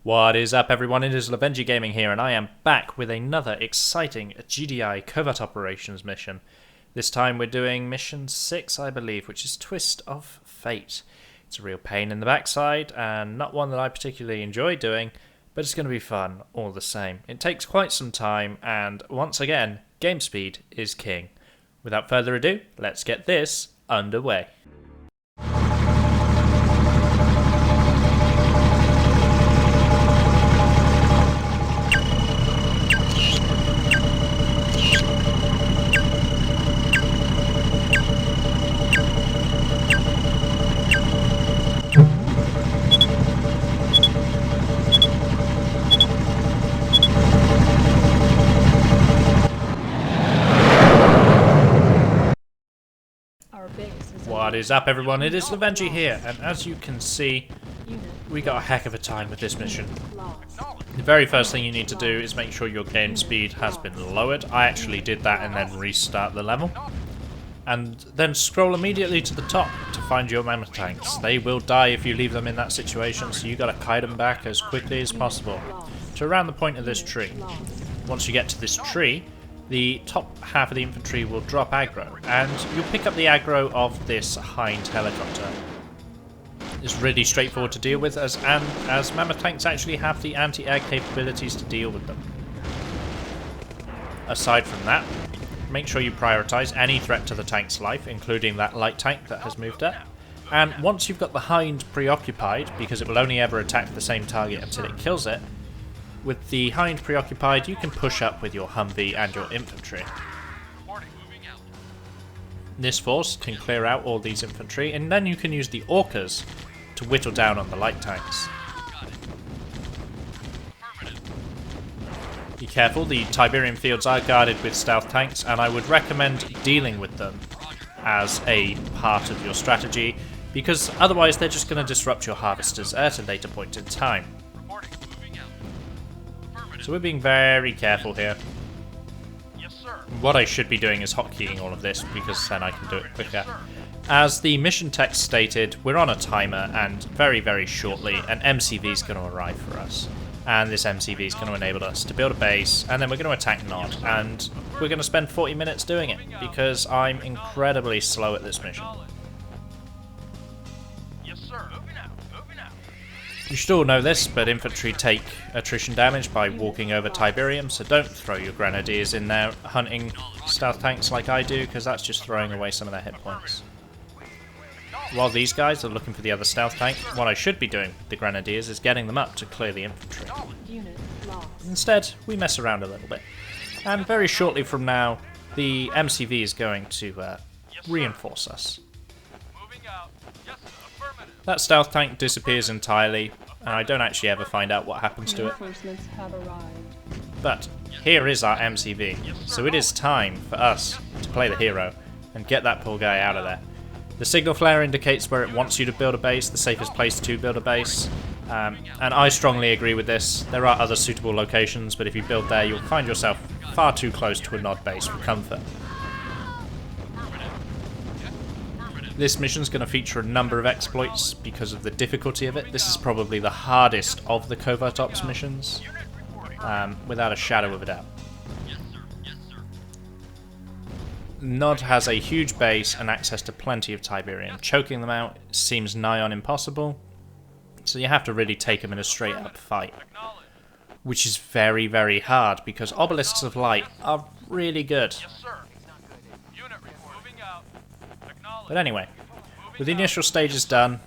What is up, everyone? It is Lovenji Gaming here, and I am back with another exciting GDI Covert Operations mission. This time we're doing mission 6, I believe, which is Twist of Fate. It's a real pain in the backside, and not one that I particularly enjoy doing, but it's going to be fun all the same. It takes quite some time, and once again, game speed is king. Without further ado, let's get this underway. What is up, everyone? It is Lovenji here, and as you can see, we got a heck of a time with this mission. The very first thing you need to do is make sure your game speed has been lowered. I actually did that and then restart the level. And then scroll immediately to the top to find your mammoth tanks. They will die if you leave them in that situation, so you gotta kite them back as quickly as possible to around the point of this tree. Once you get to this tree, the top half of the infantry will drop aggro, and you'll pick up the aggro of this Hind helicopter. It's really straightforward to deal with, as mammoth tanks actually have the anti-air capabilities to deal with them. Aside from that, make sure you prioritize any threat to the tank's life, including that light tank that has moved up. And once you've got the Hind preoccupied, because it will only ever attack the same target until it kills it, with the Hind preoccupied, you can push up with your Humvee and your infantry. This force can clear out all these infantry, and then you can use the Orcas to whittle down on the light tanks. Be careful, the Tiberium fields are guarded with stealth tanks, and I would recommend dealing with them as a part of your strategy, because otherwise they're just going to disrupt your harvesters at a later point in time. So we're being very careful here. Yes, sir. What I should be doing is hotkeying all of this, because then I can do it quicker. As the mission text stated, we're on a timer, and very shortly an MCV is going to arrive for us. And this MCV is going to enable us to build a base, and then we're going to attack Nod, and we're going to spend 40 minutes doing it, because I'm incredibly slow at this mission. You should all know this, but infantry take attrition damage by walking over Tiberium, so don't throw your grenadiers in there hunting stealth tanks like I do, because that's just throwing away some of their hit points. While these guys are looking for the other stealth tank, what I should be doing with the grenadiers is getting them up to clear the infantry. Instead, we mess around a little bit. And very shortly from now, the MCV is going to reinforce us. That stealth tank disappears entirely, and I don't actually ever find out what happens to it. But here is our MCV, so it is time for us to play the hero and get that poor guy out of there. The signal flare indicates where it wants you to build a base, the safest place to build a base, and I strongly agree with this. There are other suitable locations, but if you build there, you'll find yourself far too close to a Nod base for comfort. This mission is going to feature a number of exploits because of the difficulty of it. This is probably the hardest of the Covert Ops missions, without a shadow of a doubt. Nod has a huge base and access to plenty of Tiberium. Choking them out seems nigh on impossible, so you have to really take them in a straight up fight, which is very hard because Obelisks of Light are really good. But anyway, with the initial stages done,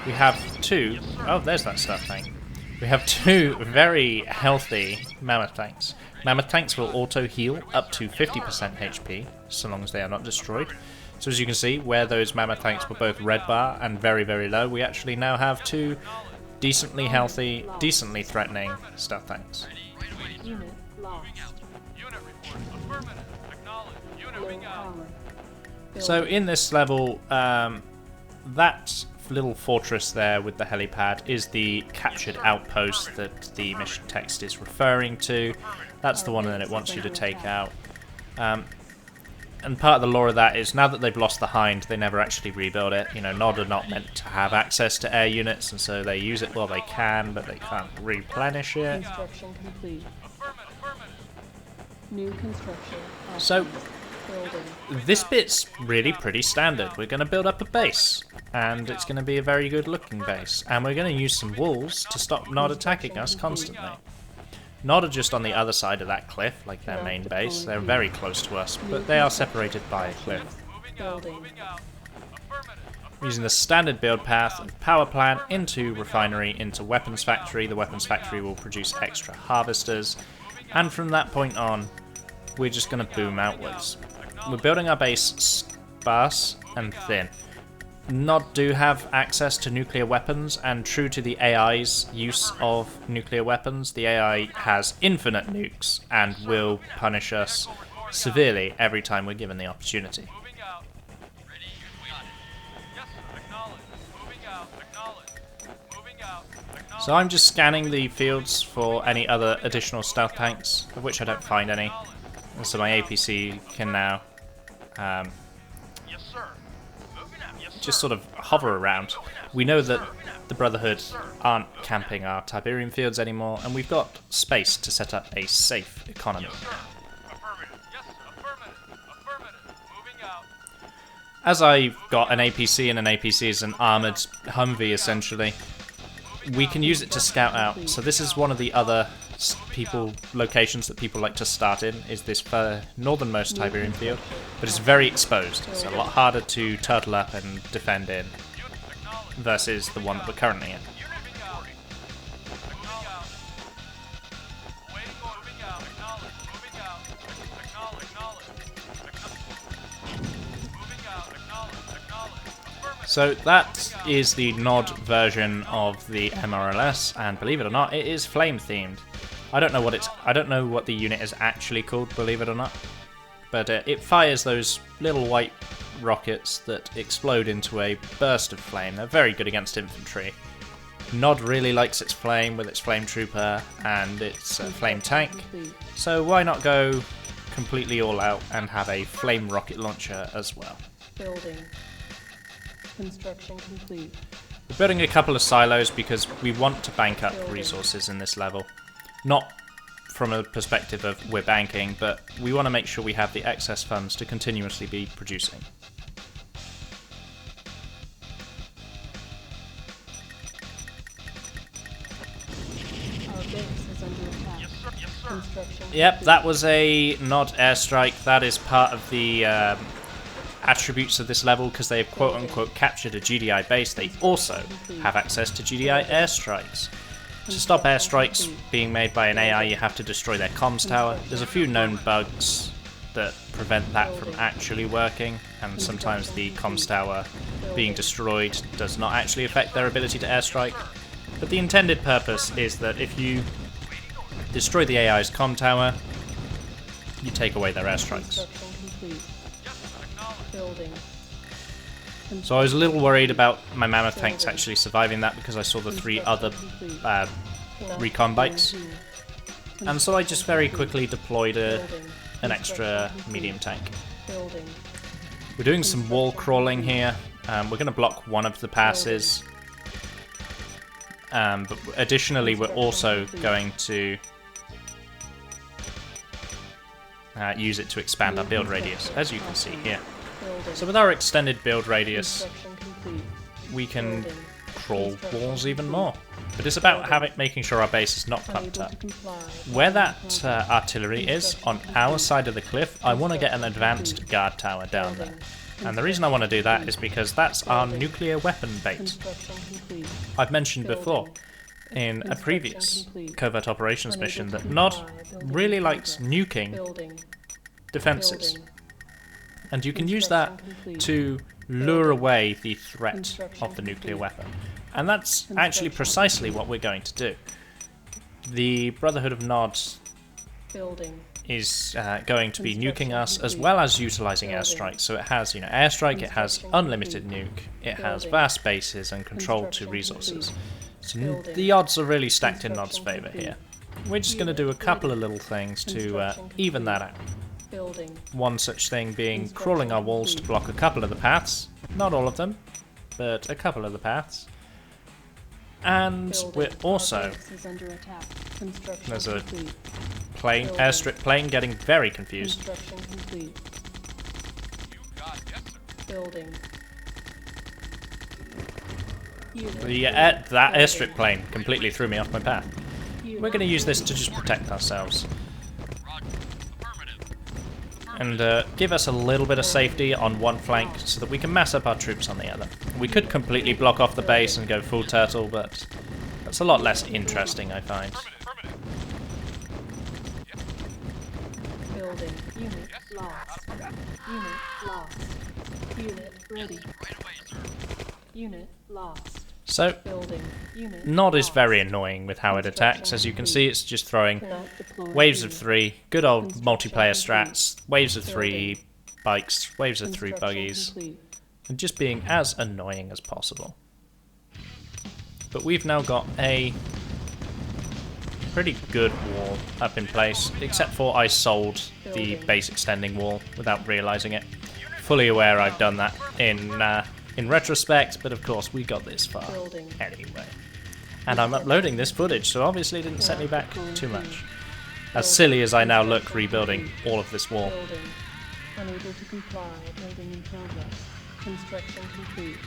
we have two... Oh, there's that stealth tank. We have two very healthy mammoth tanks. Mammoth tanks will auto-heal up to 50% HP, so long as they are not destroyed. So as you can see, where those mammoth tanks were both red bar and very low, we actually now have two decently healthy, decently threatening stealth tanks. Unit lost. So in this level, that little fortress there with the helipad is the captured outpost that the mission text is referring to. That's the one that it wants you to take out. And part of the lore of that is now that they've lost the Hind, they never actually rebuild it. You know, Nod are not meant to have access to air units, and so they use it while they can, but they can't replenish it. Construction complete. New construction. So, Building. this bit's really pretty standard. We're going to build up a base, and it's going to be a very good looking base. And we're going to use some walls to stop Nod attacking us constantly. Nod are just on the other side of that cliff, like their main base. They're very close to us, but they are separated by a cliff. Building. Using the standard build path of power plant into refinery into weapons factory. The weapons factory will produce extra harvesters, and from that point on, we're just going to boom outwards. We're building our base sparse and thin. Nod do have access to nuclear weapons, and true to the AI's use of nuclear weapons, the AI has infinite nukes and will punish us severely every time we're given the opportunity. So I'm just scanning the fields for any other additional stealth tanks, of which I don't find any. And so my APC can now just sort of hover around. We know that the Brotherhood aren't camping our Tiberium fields anymore, and we've got space to set up a safe economy. As I've got an APC, and an APC is an armoured Humvee essentially, we can use it to scout out. So this is one of the other locations that people like to start in, is this northernmost Tiberium field, but it's very exposed. It's a lot harder to turtle up and defend in versus the one that we're currently in. So that is the Nod version of the MRLS, and believe it or not, it is flame themed. I don't know what the unit is actually called, believe it or not, but it fires those little white rockets that explode into a burst of flame. They're very good against infantry. Nod really likes its flame with its flame trooper and its flame tank, so why not go completely all out and have a flame rocket launcher as well. Building. Construction complete. We're building a couple of silos because we want to bank up resources in this level. Not from a perspective of we're banking, but we want to make sure we have the excess funds to continuously be producing. Our base is under attack. Construction. Yep, that was a Nod airstrike. That is part of the attributes of this level, because they have quote-unquote captured a GDI base. They also have access to GDI airstrikes. To stop airstrikes being made by an AI, you have to destroy their comms tower. There's a few known bugs that prevent that from actually working, and sometimes the comms tower being destroyed does not actually affect their ability to airstrike. But the intended purpose is that if you destroy the AI's comm tower, you take away their airstrikes. Building. So I was a little worried about my mammoth tanks actually surviving that, because I saw the 3 other recon bikes, and so I just very quickly deployed an extra medium tank. We're doing some wall crawling here. We're going to block one of the passes, but additionally we're also going to use it to expand our build radius, as you can see here. So with our extended build radius, we can crawl walls even more. But it's about making sure our base is not pumped up. Where that artillery is, on our side of the cliff, I want to get an advanced guard tower down there. And the reason I want to do that is because that's our nuclear weapon bait. I've mentioned before, in a previous covert operations mission, that Nod really likes nuking defences. And you can use that to lure away the threat of the nuclear weapon. And that's actually precisely what we're going to do. The Brotherhood of Nod is going to be nuking us, as well as utilising airstrikes. So it has, airstrike, it has unlimited nuke, it has vast bases and control to resources. So the odds are really stacked in Nod's favour here. We're just going to do a couple of little things to even that out. Building. One such thing being crawling our walls to block a couple of the paths. Not all of them, but a couple of the paths. And Building. we're also... Obelisks is under attack. Construction There's a complete. plane, Building. airstrip plane getting very confused. Construction complete. Building. Unit. That airstrip plane completely threw me off my path. We're going to use this to just protect ourselves. And give us a little bit of safety on one flank so that we can mass up our troops on the other. We could completely block off the base and go full turtle, but that's a lot less interesting, I find. Building. Unit lost. Unit lost. Unit ready. Unit lost. So, Building. Unit Nod is lost. very annoying with how it attacks. As you can see, it's just throwing Cannot deploy waves of unit. 3, good old multiplayer strats, waves of 3 bikes, waves of 3 Construction buggies, complete. and just being as annoying as possible. But we've now got a pretty good wall up in place, except for I sold the base extending wall without realising it. Fully aware I've done that in retrospect, but of course we got this far Building. anyway. And I'm uploading this footage, so obviously it didn't set me back too much. As silly as I now look rebuilding all of this wall. Building. Unable to comply. Building in progress. Construction complete.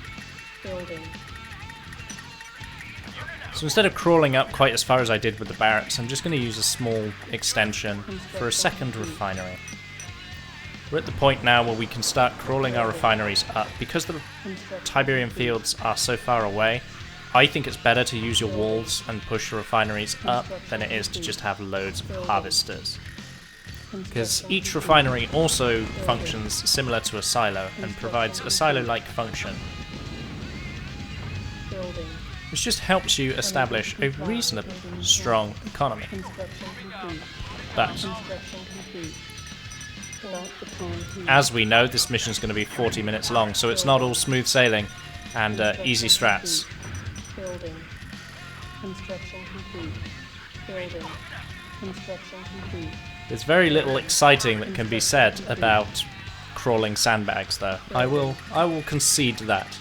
Building. So instead of crawling up quite as far as I did with the barracks, I'm just going to use a small extension for a second refinery. We're at the point now where we can start crawling our refineries up. Because the Tiberian fields are so far away, I think it's better to use your walls and push your refineries up than it is to just have loads of harvesters. Because each refinery also functions similar to a silo and provides a silo-like function, Building. which just helps you establish a reasonably strong economy. Construction complete. But Construction complete. Cannot deploy here. as we know, this mission is going to be 40 minutes long, so it's not all smooth sailing and easy strats. Building. Construction complete. Building. Construction complete. There's very little exciting that can be said about crawling sandbags, though. I will concede that.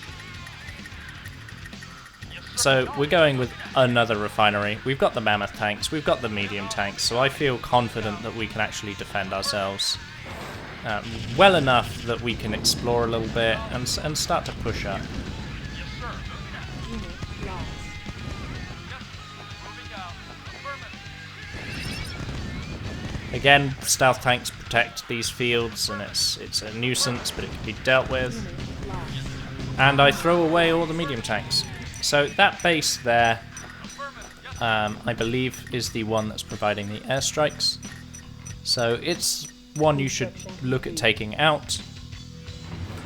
So we're going with another refinery. We've got the mammoth tanks, we've got the medium tanks, so I feel confident that we can actually defend ourselves well enough that we can explore a little bit and start to push up. Unit lost. Again, stealth tanks protect these fields, and it's a nuisance, but it can be dealt with. Unit lost. And I throw away all the medium tanks. So that base there, I believe, is the one that's providing the airstrikes. So it's one you should look at taking out.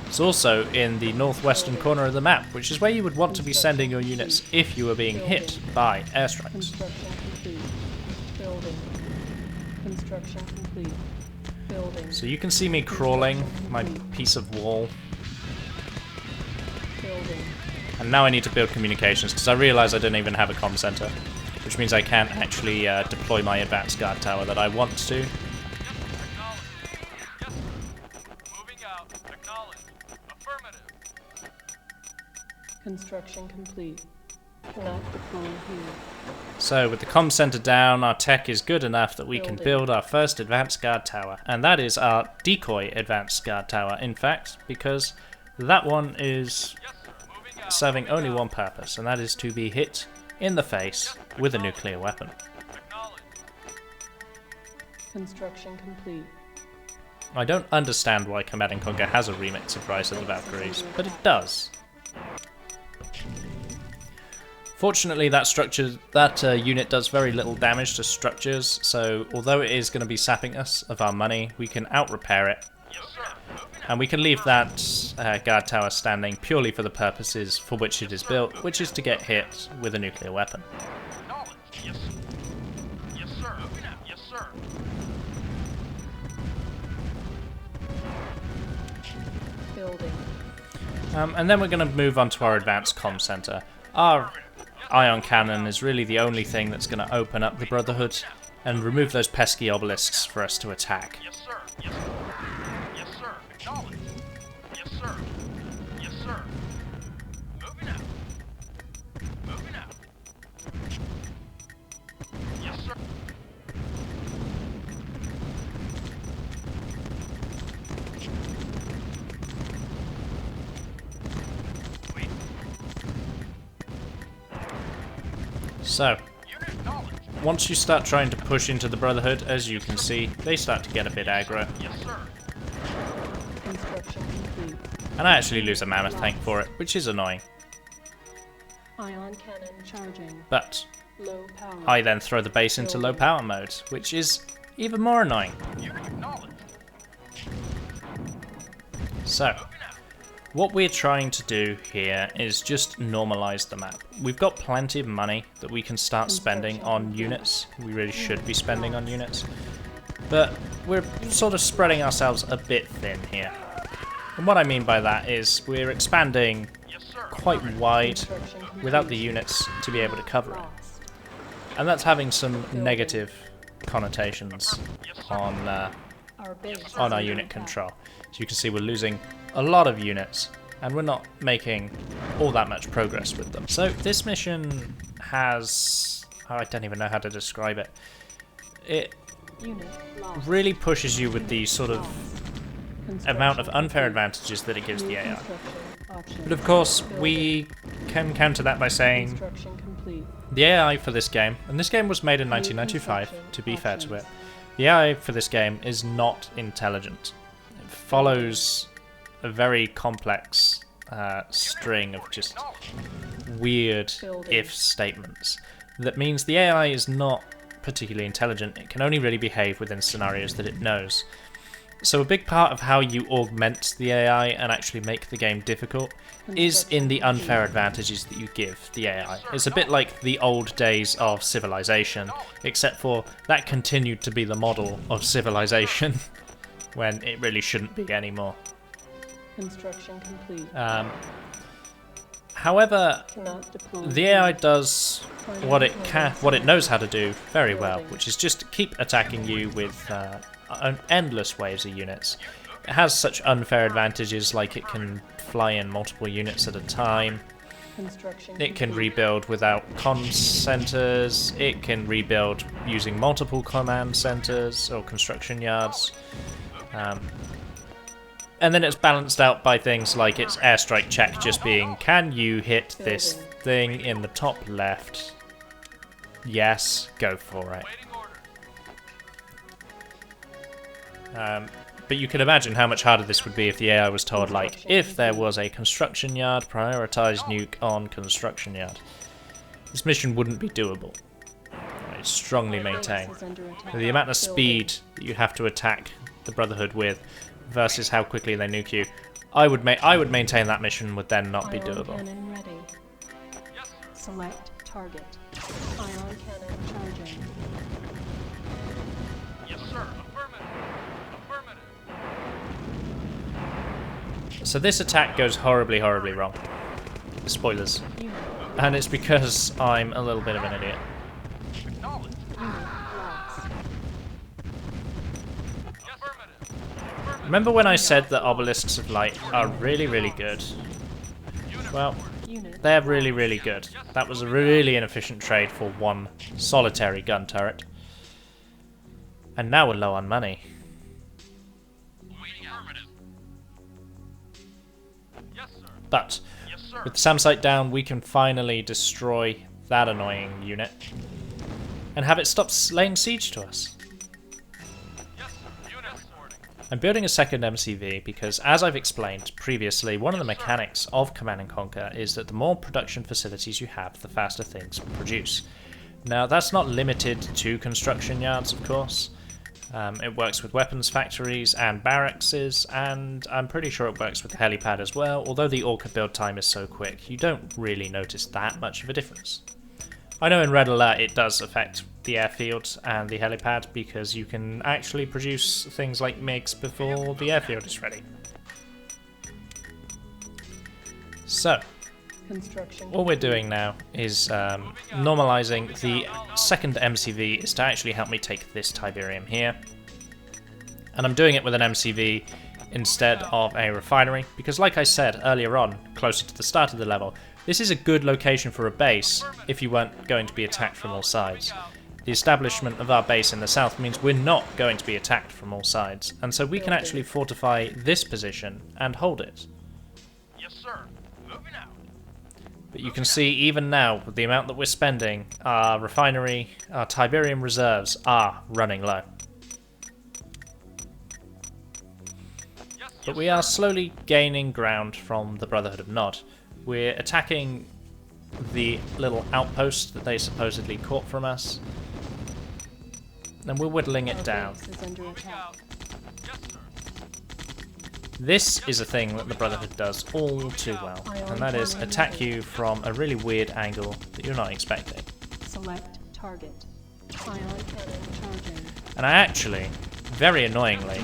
It's also in the northwestern corner of the map, which is where you would want to be sending your units if you were being hit by airstrikes. Construction complete. Building. Construction complete. Building. So you can see me crawling my piece of wall. Building. And now I need to build communications, because I realise I don't even have a comm centre, which means I can't actually deploy my advanced guard tower that I want to. Construction complete. Cannot deploy here. So with the comm centre down, our tech is good enough that we can build our first advanced guard tower. And that is our decoy advanced guard tower, in fact, because that one is serving only one purpose, and that is to be hit in the face with a nuclear weapon. Construction complete. I don't understand why Command & Conquer has a remix of Rise of the Valkyries, but it does. Fortunately, that unit does very little damage to structures, so although it is going to be sapping us of our money, we can out-repair it. And we can leave that guard tower standing purely for the purposes for which it is built, which is to get hit with a nuclear weapon. Yes, sir. Yes, sir. Building. And then we're going to move on to our advanced comm center. Our ion cannon is really the only thing that's going to open up the Brotherhood and remove those pesky obelisks for us to attack. Yes, sir. Yes, sir. So, Unit acknowledged. once you start trying to push into the Brotherhood, as you can see, they start to get a bit aggro. Yes, sir. Construction complete. And I actually lose a mammoth tank for it, which is annoying. Ion cannon charging. But Low power. I then throw the base into low power mode, which is even more annoying. Unit acknowledged. So, what we're trying to do here is just normalize the map. We've got plenty of money that we can start spending on units. We really should be spending on units. But we're sort of spreading ourselves a bit thin here. And what I mean by that is we're expanding Yes, sir. quite wide Construction complete. without the units to be able to cover it. Lost. And that's having some negative connotations on Our base is our under unit attack. control. So you can see we're losing a lot of units, and we're not making all that much progress with them. So this mission has... I don't even know how to describe it. It Unit lost. really pushes you with the sort of amount of unfair advantages that it gives the AI. But of course, we can counter that by saying Construction complete. the AI for this game, and this game was made in 1995, to be fair to it, the AI for this game is not intelligent. It follows a very complex string of just weird if statements. That means the AI is not particularly intelligent, it can only really behave within scenarios that it knows. So a big part of how you augment the AI and actually make the game difficult is in the unfair advantages that you give the AI. It's a bit like the old days of Civilization, except for that continued to be the model of Civilization when it really shouldn't be anymore. Construction complete. However, Cannot deploy. the AI does what it knows how to do very well, which is just keep attacking you with endless waves of units. It has such unfair advantages, like it can fly in multiple units at a time. Construction It can complete. rebuild without comm centers. It can rebuild using multiple command centers or construction yards. And then it's balanced out by things like its airstrike check just being, can you hit this thing in the top left? Yes, go for it. But you can imagine how much harder this would be if the AI was told, like, if there was a construction yard, prioritize nuke on construction yard. This mission wouldn't be doable. I strongly maintain. Base is under attack. The amount of speed that you have to attack the Brotherhood with versus how quickly they nuke you, I would maintain that mission would then not be Ion doable. cannon ready. Select target. Ion cannon charging. Yes, sir. Affirmative. Affirmative. So this attack goes horribly, horribly wrong. Spoilers. Unit. And it's because I'm a little bit of an idiot. Acknowledged. Unit lost. Affirmative. Remember when I said that Obelisks of Light are really, really good? Well, Unit. they're really, really good. That was a really inefficient trade for one solitary gun turret. And now we're low on money. Waiting affirmative. Yes, sir. But Yes, sir. with the SAM site down, we can finally destroy that annoying unit and have it stop laying siege to us. Yes, sir. Unit sorting. I'm building a second MCV because, as I've explained previously, one of the mechanics of Command & Conquer is that the more production facilities you have, the faster things produce. Now, that's not limited to construction yards, of course. It works with weapons factories and barracks, and I'm pretty sure it works with the helipad as well, although the Orca build time is so quick, you don't really notice that much of a difference. I know in Red Alert it does affect the airfield and the helipad because you can actually produce things like MiGs before the airfield is ready. So, Construction. what we're doing now is normalizing. The second MCV is to actually help me take this Tiberium here. And I'm doing it with an MCV instead of a refinery, because like I said earlier on, closer to the start of the level, this is a good location for a base if you weren't going to be attacked from all sides. The establishment of our base in the south means we're not going to be attacked from all sides, and so we can actually fortify this position and hold it. Yes, sir. Moving out. But But you can see even now, with the amount that we're spending, our refinery, our Tiberium reserves are running low. But we are slowly gaining ground from the Brotherhood of Nod. We're attacking the little outpost that they supposedly caught from us, and we're whittling it down. This is a thing that the Brotherhood does all too well, and that is attack you from a really weird angle that you're not expecting. Select target. Ion cannon charging. And I actually, very annoyingly,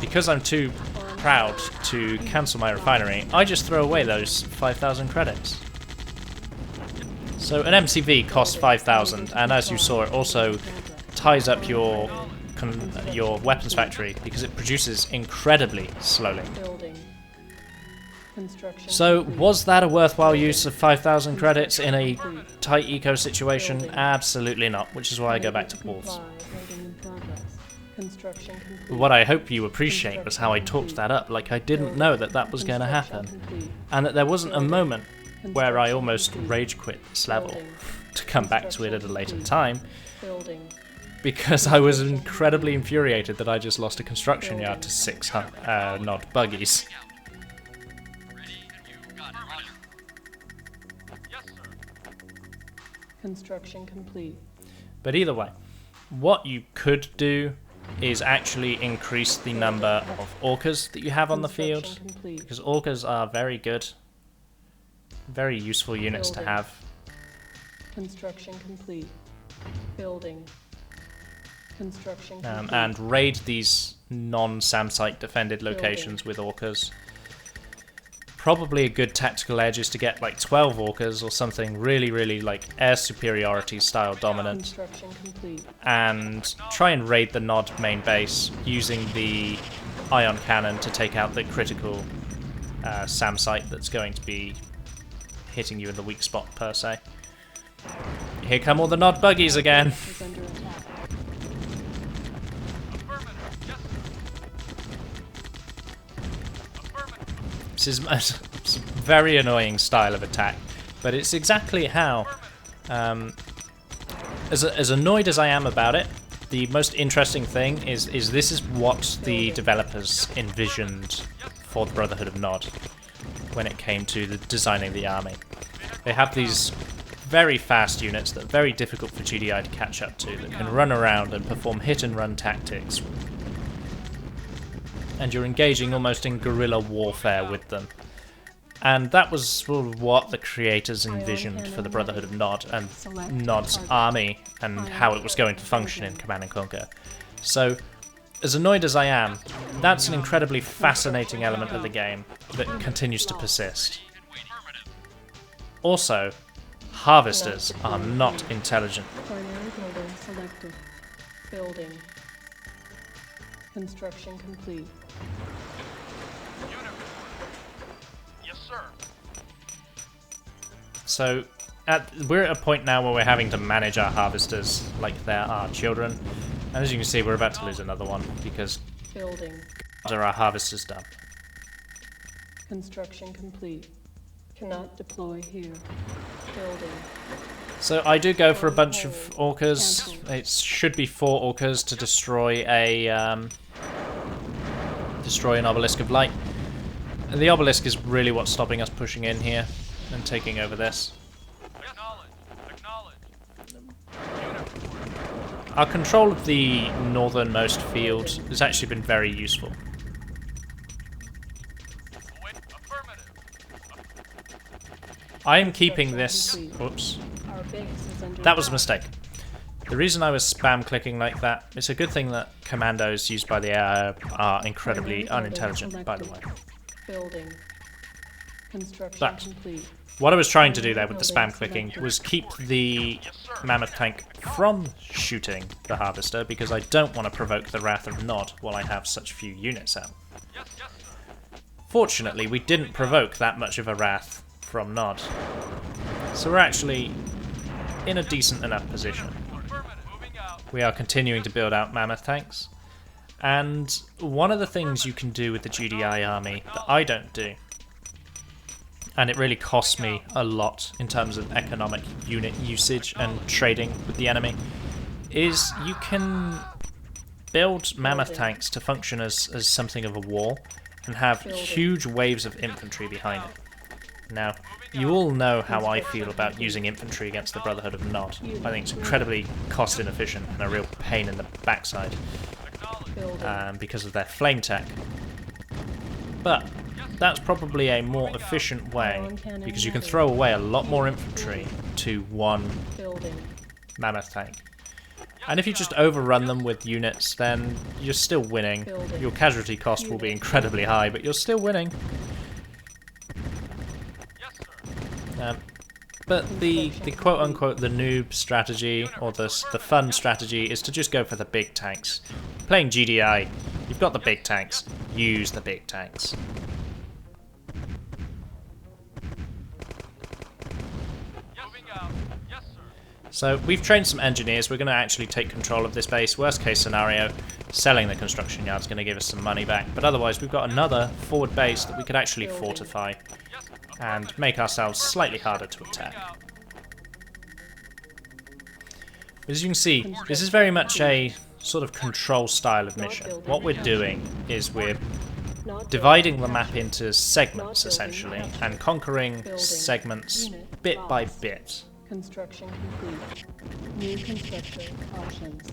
because I'm too proud to cancel my refinery, I just throw away those 5,000 credits. So an MCV costs 5,000, and as you saw, it also ties up your weapons factory because it produces incredibly slowly. So was that a worthwhile use of 5,000 credits in a tight eco situation? Absolutely not, which is why I go back to walls. What I hope you appreciate was how I talked that up, like I didn't know that that was going to happen, and that there wasn't a moment where I almost rage quit this level to come back to it at a later time, because I was incredibly infuriated that I just lost a construction yard to 6 Nod buggies. Construction complete. But either way, what you could do is actually increase the number of orcas that you have on the field, because orcas are very good, very useful units to have. Construction complete. Building. Construction complete. And raid these non-SAM-site defended locations with orcas. Probably a good tactical edge is to get like 12 orcas or something really like air superiority style dominant, and try and raid the Nod main base using the ion cannon to take out the critical SAM site that's going to be hitting you in the weak spot per se. Here come all the Nod buggies again. This is a very annoying style of attack, but it's exactly how, as annoyed as I am about it, the most interesting thing is this is what the developers envisioned for the Brotherhood of Nod when it came to designing the army. They have these very fast units that are very difficult for GDI to catch up to, that can run around and perform hit-and-run tactics, and you're engaging almost in guerrilla warfare with them. And that was sort of what the creators envisioned for the Brotherhood of Nod and Nod's army, and how it was going to function in Command & Conquer. So, as annoyed as I am, that's an incredibly fascinating element of the game that continues to persist. Also, harvesters are not intelligent. Primary building selected. Building. Construction complete. Yes, sir. So, we're at a point now where we're having to manage our harvesters like they're our children. And as you can see, we're about to lose another one because Building. our harvesters done. Construction complete. Cannot deploy here. Building. So I do go for a bunch of orcas. It should be 4 orcas to destroy an obelisk of light. And the obelisk is really what's stopping us pushing in here and taking over this. Acknowledge. Our control of the northernmost field has actually been very useful. Affirmative. I am keeping this... Oops. Our base is under That was a mistake. The reason I was spam clicking like that, it's a good thing that commandos used by the AI are incredibly unintelligent, by the way. Building. Construction But complete. what I was trying to do there with the spam clicking was keep the mammoth tank from shooting the harvester, because I don't want to provoke the wrath of Nod while I have such few units out. Fortunately, we didn't provoke that much of a wrath from Nod, so we're actually in a decent enough position. We are continuing to build out mammoth tanks, and one of the things you can do with the GDI army that I don't do and it really costs me a lot in terms of economic unit usage and trading with the enemy, is you can build mammoth tanks to function as something of a wall and have huge waves of infantry behind it. Now, you all know how I feel about using infantry against the Brotherhood of Nod. I think it's incredibly cost inefficient and a real pain in the backside because of their flame tech. But that's probably a more efficient way, because you can throw away a lot more infantry to one mammoth tank. And if you just overrun them with units, then you're still winning. Your casualty cost will be incredibly high, but you're still winning. But the quote-unquote the noob strategy, or the fun strategy, is to just go for the big tanks. Playing GDI, you've got the big tanks, use the big tanks. So we've trained some engineers. We're going to actually take control of this base. Worst case scenario, selling the construction yard is going to give us some money back. But otherwise, we've got another forward base that we could actually fortify and make ourselves slightly harder to attack. As you can see, this is very much a sort of control style of mission. What we're doing is we're dividing the map into segments, essentially, and conquering segments bit by bit. Construction complete. New construction options.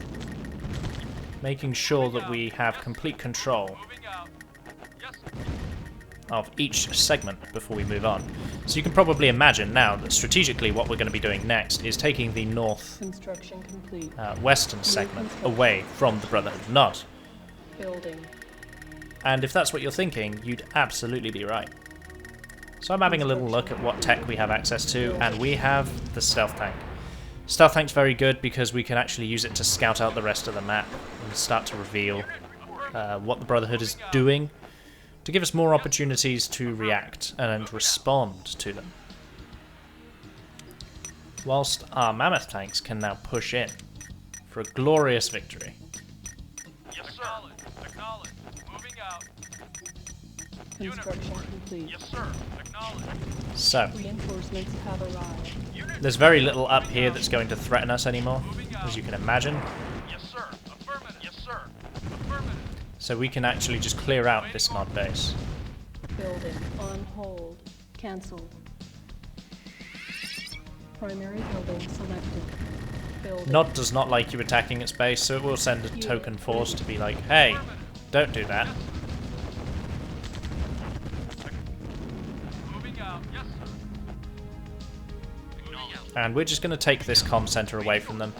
Making sure that we have complete control of each segment before we move on. So you can probably imagine now that strategically what we're going to be doing next is taking the north western segment away from the Brotherhood of Nod. Building. And if that's what you're thinking, you'd absolutely be right. So I'm having a little look at what tech we have access to, and we have the stealth tank. Stealth tank's very good because we can actually use it to scout out the rest of the map and start to reveal what the Brotherhood is doing, to give us more opportunities to react and respond to them. Whilst our mammoth tanks can now push in for a glorious victory. Yes, sir. Acknowledge. Moving out. Construction complete. Yes, sir. Acknowledge. So, Reinforcements have arrived. there's very little up here that's going to threaten us anymore, as you can imagine. Yes, sir. Affirmative. Yes, sir. Affirmative. So we can actually just clear out this Nod base. Building on hold. Cancelled. Primary building selected. Building. Nod does not like you attacking its base, so it will send a token force to be like, hey, don't do that. Moving out. Yes, sir. And we're just going to take this comm center away from them.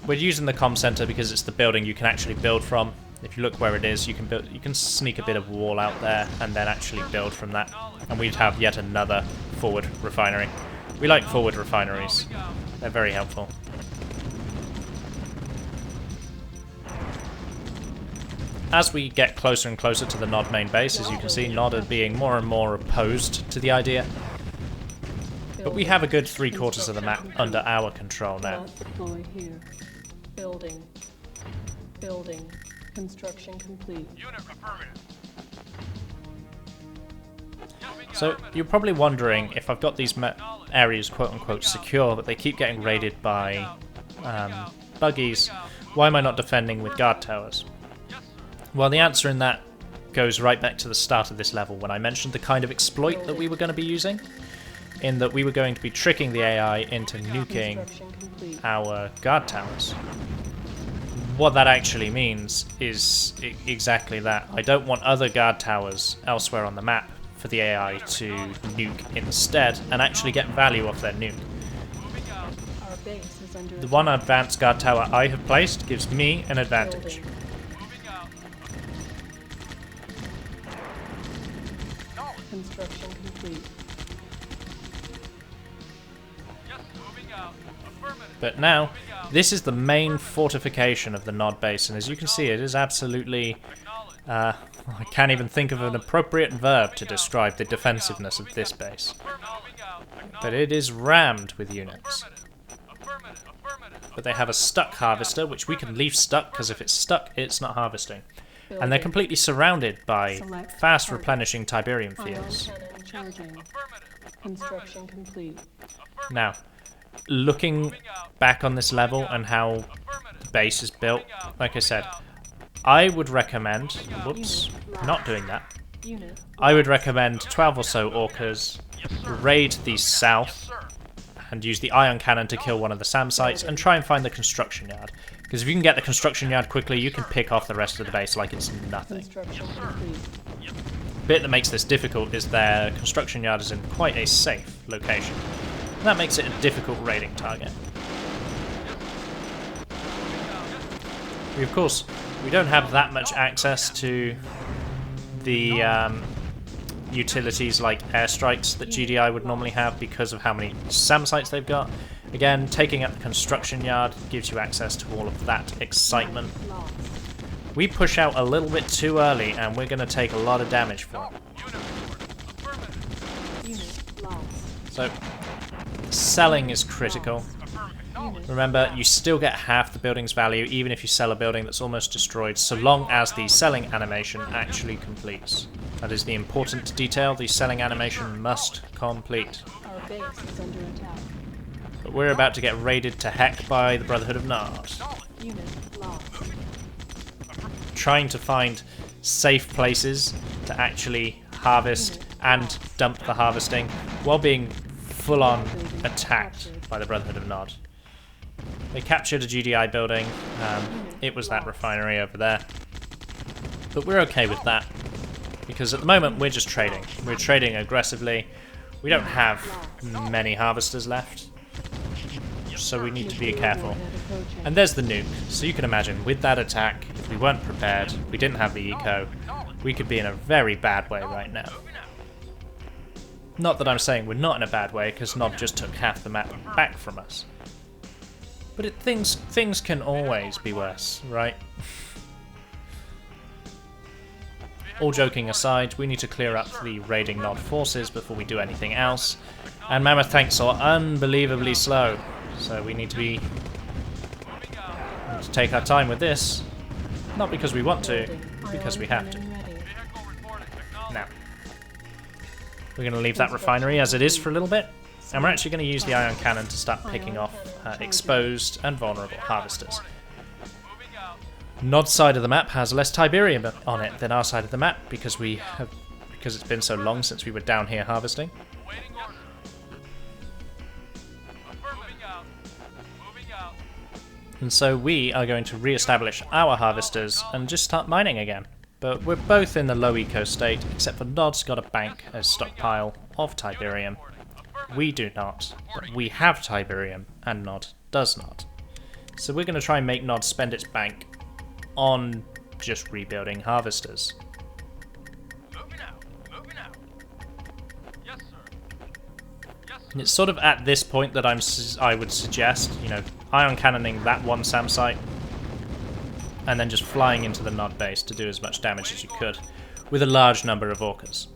We're using the comm center because it's the building you can actually build from. If you look where it is, you can sneak a bit of wall out there and then actually build from that. And we'd have yet another forward refinery. We like forward refineries. They're very helpful. As we get closer and closer to the Nod main base, as you can see, Nod are being more and more opposed to the idea. But we have a good 3/4 of the map under our control now. Deploy here. Building. Building. Construction complete. Unit affirmative. So you're probably wondering if I've got these areas quote-unquote secure, but they keep getting raided by buggies, why am I not defending with guard towers? Well, the answer in that goes right back to the start of this level when I mentioned the kind of exploit that we were going to be using, in that we were going to be tricking the AI into nuking our guard towers. What that actually means is exactly that. I don't want other guard towers elsewhere on the map for the AI to nuke instead and actually get value off their nuke. Our base is under The one advanced guard tower I have placed gives me an advantage. Construction complete. But now, this is the main fortification of the Nod base, and as you can see, it is absolutely... I can't even think of an appropriate verb to describe the defensiveness of this base. But it is rammed with units. But they have a stuck harvester, which we can leave stuck, because if it's stuck, it's not harvesting. And they're completely surrounded by fast replenishing Tiberium fields. Charging. Affirmative. Construction complete. Now, looking back on this level and how the base is built, like I said, I would recommend, whoops, not doing that. Unit. I would recommend 12 or so orcas, raid the south, and use the ion cannon to kill one of the SAM sites, and try and find the construction yard. Because if you can get the construction yard quickly, you can pick off the rest of the base like it's nothing. Construction complete. The bit that makes this difficult is their construction yard is in quite a safe location. And that makes it a difficult raiding target. Of course, we don't have that much access to the utilities like airstrikes that GDI would normally have because of how many SAM sites they've got. Again, taking up the construction yard gives you access to all of that excitement. Lost. We push out a little bit too early and we're going to take a lot of damage for it. Unit lost. So, selling is critical. Remember, you still get half the building's value even if you sell a building that's almost destroyed, so long as the selling animation actually completes. That is the important detail, the selling animation must complete. Our base is under attack. But we're about to get raided to heck by the Brotherhood of Nard. Unit lost. Trying to find safe places to actually harvest and dump the harvesting while being full-on attacked by the Brotherhood of Nod. They captured a GDI building. It was that refinery over there. But we're okay with that because at the moment we're just trading. We're trading aggressively. We don't have many harvesters left, so we need to be careful. And there's the nuke. So you can imagine, with that attack, if we weren't prepared, we didn't have the eco, we could be in a very bad way right now. Not that I'm saying we're not in a bad way, because Nod just took half the map back from us. But things can always be worse, right? All joking aside, we need to clear up the raiding Nod forces before we do anything else. And Mammoth tanks are unbelievably slow, so we need to take our time with this. Not because we want to, because we have to. Now, we're going to leave that refinery as it is for a little bit, and we're actually going to use the ion cannon to start picking off exposed and vulnerable harvesters. Nod's side of the map has less Tiberium on it than our side of the map because it's been so long since we were down here harvesting. And so we are going to re-establish our harvesters and just start mining again. But we're both in the low eco state, except for Nod's got a bank as stockpile of Tiberium. We do not, but we have Tiberium, and Nod does not. So we're going to try and make Nod spend its bank on just rebuilding harvesters. And it's sort of at this point that I would suggest, you know, ion cannoning that one SAM site, and then just flying into the Nod base to do as much damage as you could, with a large number of orcas.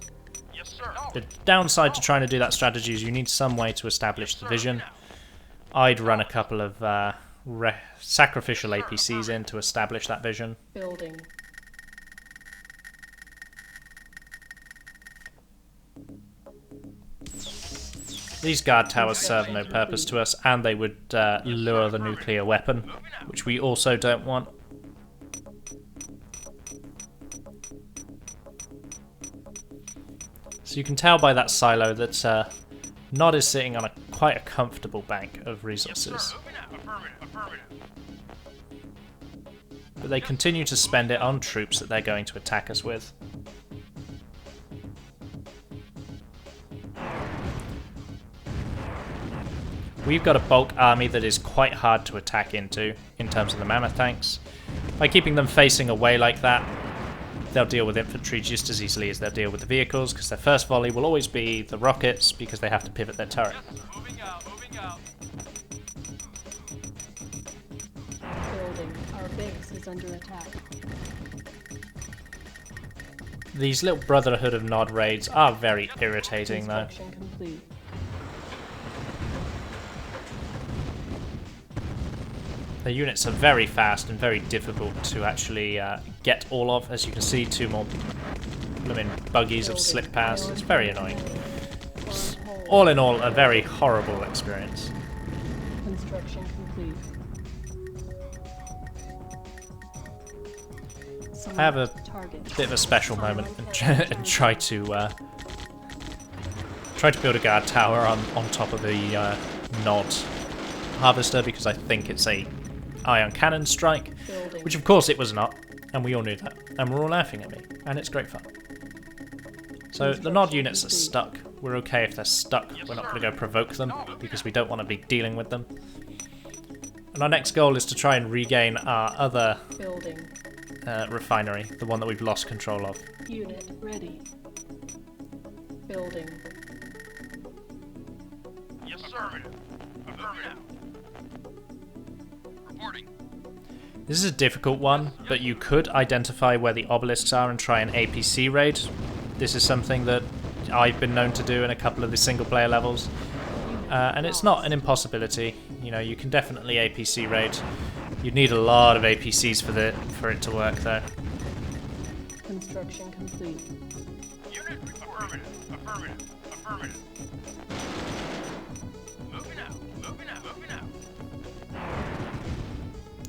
The downside to trying to do that strategy is you need some way to establish the vision. I'd run a couple of sacrificial APCs in to establish that vision. Building. These guard towers serve no purpose to us, and they would lure the nuclear weapon, which we also don't want. So you can tell by that silo that Nod is sitting on quite a comfortable bank of resources. But they continue to spend it on troops that they're going to attack us with. We've got a bulk army that is quite hard to attack into, in terms of the mammoth tanks. By keeping them facing away like that, they'll deal with infantry just as easily as they'll deal with the vehicles, because their first volley will always be the rockets, because they have to pivot their turret. Building. Our base is under attack. These little Brotherhood of Nod raids are very irritating, though. Construction complete. The units are very fast and very difficult to actually get all of. As you can see, two more blooming buggies have slipped past. It's very annoying. Hold. All in all, a very horrible experience. Construction complete. I have a Target. bit of a special moment and try to build a guard tower on top of the Nod harvester because I think it's a ion cannon strike, which of course it was not, and we all knew that, and we're all laughing at me, and it's great fun. So the Nod units are stuck. We're okay if they're stuck. We're not going to go provoke them because we don't want to be dealing with them. And our next goal is to try and regain our other Building. refinery, the one that we've lost control of. Unit ready. Building. Yes, sir. Affirmative. Affirmative. Reporting. This is a difficult one, but you could identify where the obelisks are and try an APC raid. This is something that I've been known to do in a couple of the single player levels. And it's not an impossibility. You know, you can definitely APC raid. You'd need a lot of APCs for it to work though. Construction complete. Unit affirmative. Affirmative. Affirmative. Moving out. Moving out. Moving out.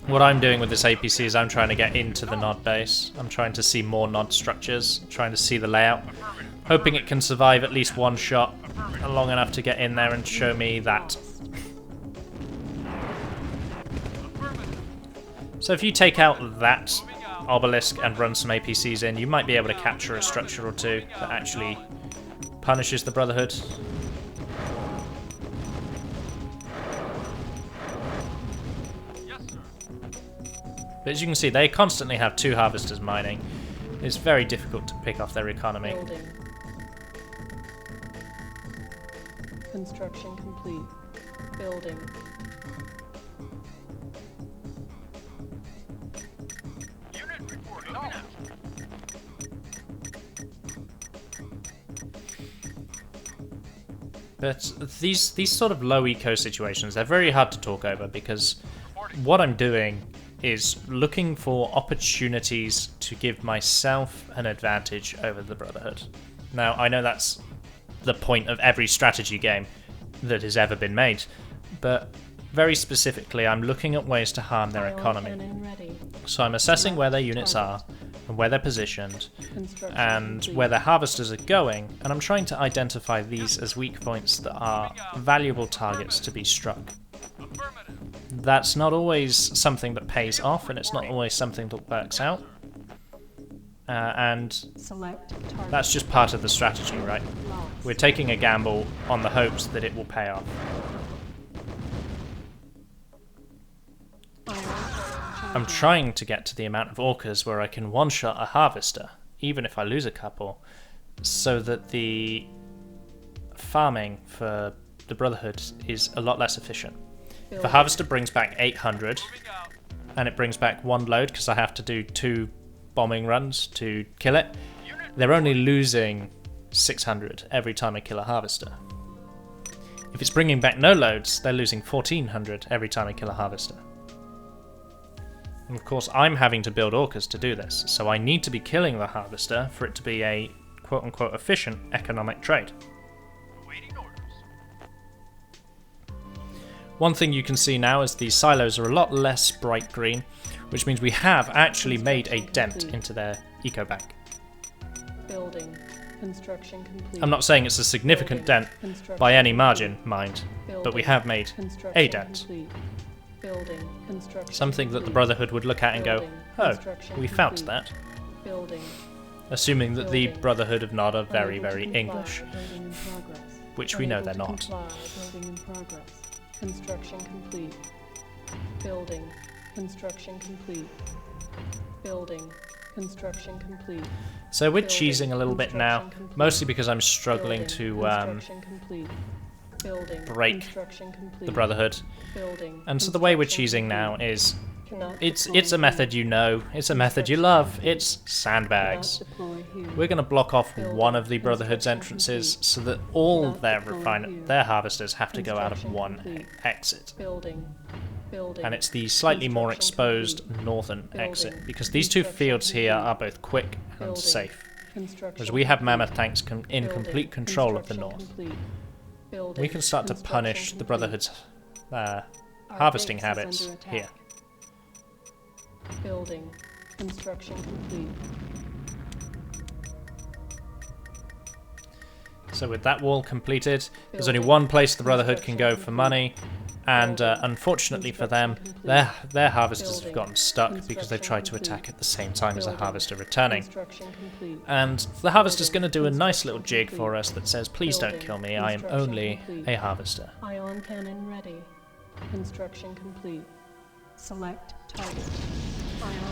What I'm doing with this APC is I'm trying to get into the Nod base. I'm trying to see more Nod structures, trying to see the layout, hoping it can survive at least one shot long enough to get in there and show me that. So if you take out that obelisk and run some APCs in, you might be able to capture a structure or two that actually punishes the Brotherhood. Yes, sir. But as you can see, they constantly have two harvesters mining. It's very difficult to pick off their economy. Building. Construction complete. Building. Unit reporting. Moving out. But these sort of low eco situations, they're very hard to talk over because what I'm doing is looking for opportunities to give myself an advantage over the Brotherhood. Now, I know that's the point of every strategy game that has ever been made, but very specifically, I'm looking at ways to harm their Ion economy. cannon ready. So I'm assessing where their units are and where they're positioned Construction and complete. where their harvesters are going, and I'm trying to identify these as weak points that are valuable targets to be struck. Affirmative. That's not always something that pays off, and it's not always something that works out. And Select target. that's just part of the strategy, right? Lost. We're taking a gamble on the hopes that it will pay off. Ion cannon I'm trying to get to the amount of orcas where I can one-shot a harvester, even if I lose a couple, so that the farming for the Brotherhood is a lot less efficient. If a harvester brings back 800, Moving out. and it brings back one load because I have to do 2 bombing runs to kill it, they're only losing 600 every time I kill a harvester. If it's bringing back no loads, they're losing 1400 every time I kill a harvester. And of course, I'm having to build orcas to do this, so I need to be killing the harvester for it to be a quote-unquote efficient economic trade. Awaiting orders. One thing you can see now is these silos are a lot less bright green, which means we have actually made a dent into their eco bank. Building. Construction complete. I'm not saying it's a significant dent by any margin, mind, but we have made a dent. Building. Construction Something that the complete. Brotherhood would look at and go, Building. oh, Construction we found complete. that. Building. Assuming that the Building. Brotherhood of Nod are very, Unable to very comply. English, Building in progress. which we know Unable they're to not. comply. Building in progress. Construction complete. Building. Construction complete. Building. Construction complete. So we're Building. cheesing a little bit now, Construction complete. mostly because I'm struggling Building. to Construction complete. Building. break Construction complete. the Brotherhood. Building. And so the way we're Construction cheesing now complete. is Cannot it's deploy a method you know, it's a method you love, it's sandbags. Cannot deploy here. We're going to block off Building. one of the Brotherhood's Construction entrances complete. so that all Cannot their deploy here. their harvesters have to go out of Construction one complete. exit. Building. Building. And it's the slightly more Construction exposed complete. northern Building. exit, because these two Construction fields here complete. are both quick and Building. safe. Whereas we have mammoth tanks in complete control of the north. We can start to punish the Brotherhood's harvesting habits here. Building. Construction complete. So with that wall completed, there's only one place the Brotherhood can go for money, and unfortunately for them, their harvesters have gotten stuck because they tried to attack at the same time as the harvester returning. And the harvester's going to do a nice little jig for us that says, please don't kill me, I am only a harvester. Ion cannon ready. Construction complete. Select target.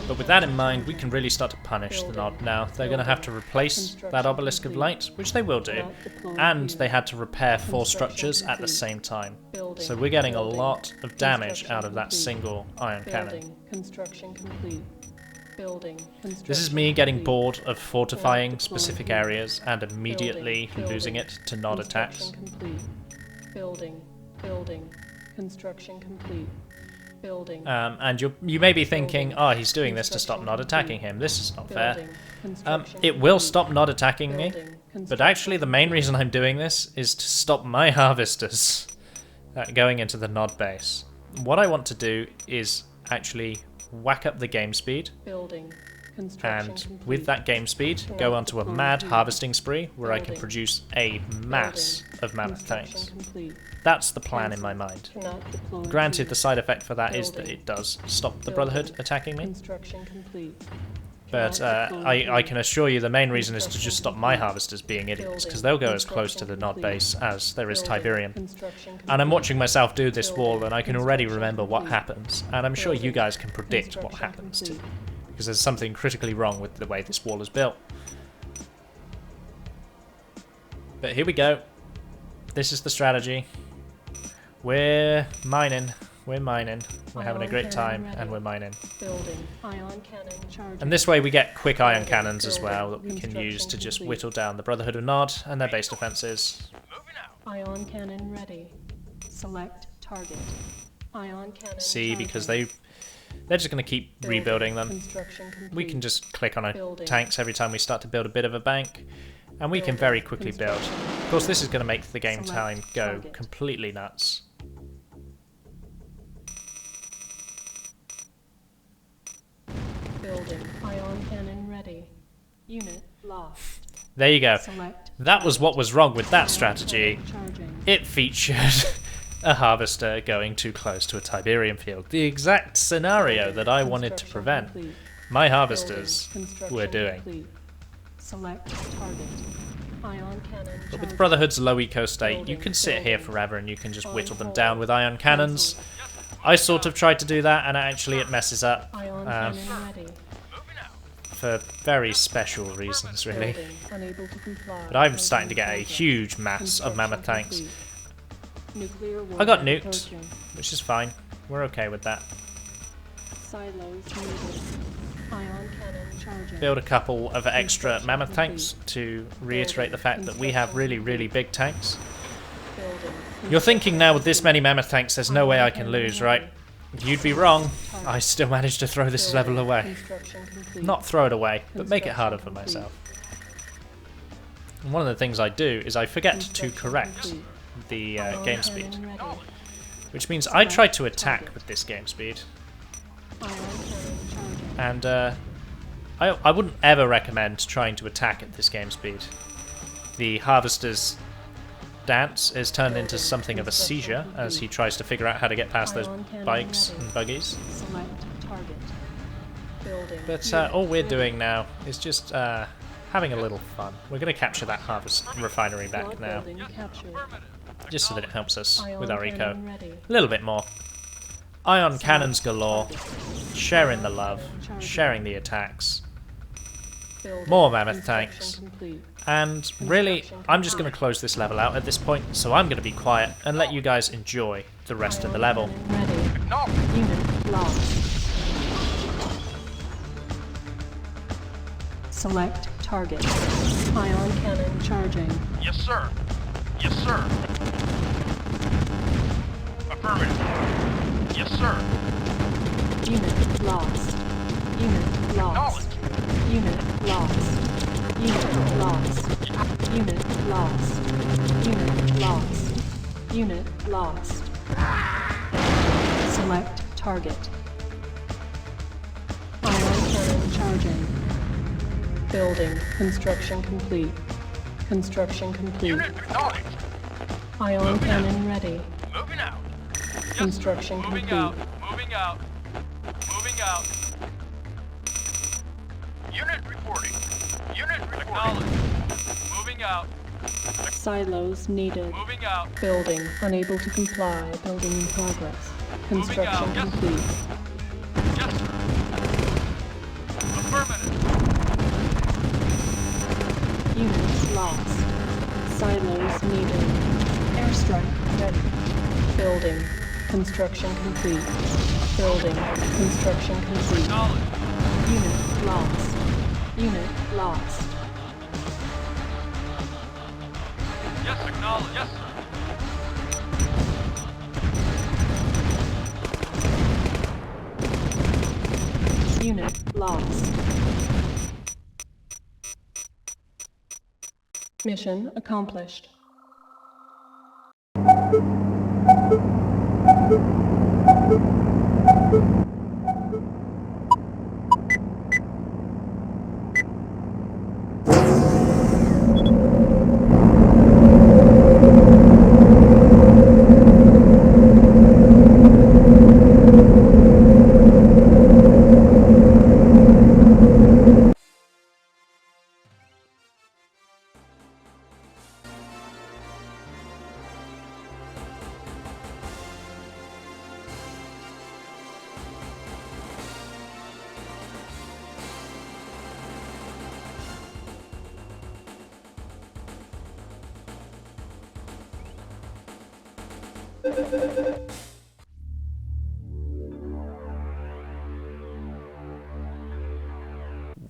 But with that in mind, we can really start to punish the Nod now. They're going to have to replace that Obelisk of Light, which they will do, and they had to repair 4 structures at the same time. So we're getting a lot of damage out of that single iron cannon. Construction complete. This is me getting bored of fortifying specific areas and immediately losing it to Nod attacks. Building. Construction complete. And you may be thinking, oh, he's doing this to stop Nod attacking him. This is not fair. It will stop Nod attacking me, but actually the main reason I'm doing this is to stop my harvesters going into the Nod base. What I want to do is actually whack up the game speed, and with that game speed, go onto a mad harvesting spree where I can produce a mass of mammoth tanks. That's the plan in my mind. Granted, the side effect for that is that it does stop the Brotherhood attacking me. But I can assure you the main reason is to just stop my harvesters being idiots, because they'll go as close to the Nod base as there is Tiberium. And I'm watching myself do this wall, and I can already remember what happens, and I'm sure you guys can predict what happens too, because there's something critically wrong with the way this wall is built. But here we go. This is the strategy. We're mining. We're having a great time, and we're mining. And this way we get quick ion cannons as well that we can use to just whittle down the Brotherhood of Nod and their base defenses. Ion cannon ready. Select target. Ion cannon. See, because they're just going to keep rebuilding them. We can just click on our tanks every time we start to build a bit of a bank, and we can very quickly build. Of course, this is going to make the game time go completely nuts. Building. Ion cannon ready. Unit lost. There you go. That was what was wrong with that strategy. It featured a harvester going too close to a Tiberium field. The exact scenario that I wanted to prevent. My harvesters were doing. Select target. Ion cannon. But with Brotherhood's low eco state, you can sit here forever and you can just whittle them down with ion cannons. I sort of tried to do that, and actually it messes up for very special reasons, really. But I'm starting to get a huge mass of mammoth tanks. I got nuked, which is fine. We're okay with that. Build a couple of extra mammoth tanks to reiterate the fact that we have really, really big tanks. You're thinking now, with this many mammoth tanks, there's no way I can lose, right? You'd be wrong. I still managed to throw this level away. Not throw it away, but make it harder for myself. And one of the things I do is I forget to correct the game speed, which means I try to attack with this game speed, and I wouldn't ever recommend trying to attack at this game speed. The harvester's dance is turned into something of a seizure as he tries to figure out how to get past those bikes and buggies. But all we're doing now is just having a little fun. We're going to capture that harvest refinery back now, just so that it helps us with our eco a little bit more. Ion cannons galore, sharing the love, sharing the attacks, more mammoth tanks, and really, I'm just going to close this level out at this point, so I'm going to be quiet and let you guys enjoy the rest of the level. Unit lost. Select target. Ion cannon charging. Yes, sir. Yes, sir. Affirmative. Yes, sir. Unit lost. Unit lost. Unit lost. Unit lost. Unit lost. Unit lost. Unit lost. Select target. Ion cannon charging. Building. Construction complete. Construction complete. Unit acknowledged. Ion cannon ready. Moving out. Yes, sir. Construction Moving complete. out. Moving out. Moving out. Unit reporting. Unit reporting. Acknowledged. Moving out. Silos needed. Moving out. Building. Unable to comply. Building in progress. Moving out. Construction Yes, sir. complete. Yes, sir. Affirmative. Units lost. Silos needed. Airstrike ready. Building. Construction complete. Building. Construction complete. Acknowledged. Unit lost. Unit lost. Yes, acknowledged. Yes, sir. Unit lost. Mission accomplished.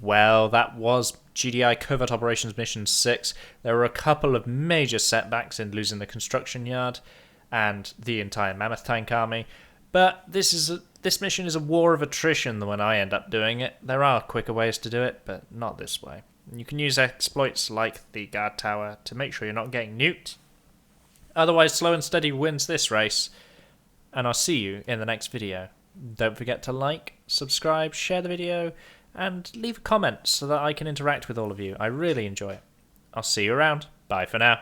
Well, that was GDI Covert Operations Mission 6. There were a couple of major setbacks in losing the construction yard and the entire Mammoth Tank Army, but this mission is a war of attrition when I end up doing it. There are quicker ways to do it, but not this way. You can use exploits like the guard tower to make sure you're not getting nuked. Otherwise, slow and steady wins this race, and I'll see you in the next video. Don't forget to like, subscribe, share the video, and leave a comment so that I can interact with all of you. I really enjoy it. I'll see you around. Bye for now.